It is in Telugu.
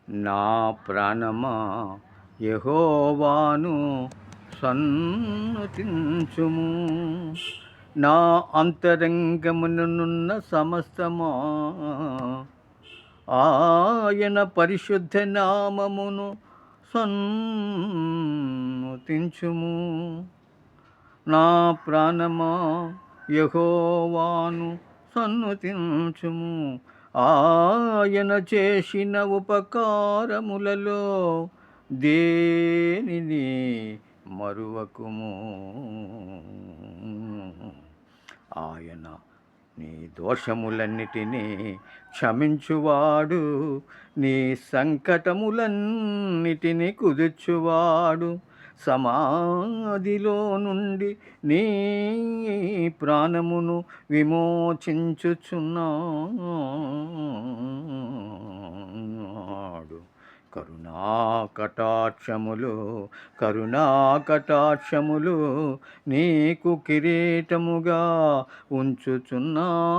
నా ప్రాణమా యెహోవాను సన్నుతించుము. నా అంతరంగముననున్న సమస్తమా ఆయన పరిశుద్ధ నామమును సన్నుతించుము. నా ప్రాణమా యెహోవాను సన్నుతించుము. ఆయన చేసిన ఉపకారములలో దేనిని మరువకుము. ఆయన నీ దోషములన్నిటినీ క్షమించువాడు, నీ సంకటములన్నిటినీ కుదుర్చువాడు. సమాధిలో నుండి నీ ప్రాణమును విమోచించుచున్నాడు. కరుణాకటాక్షములు నీకు కిరీటముగా ఉంచుచున్నాడు.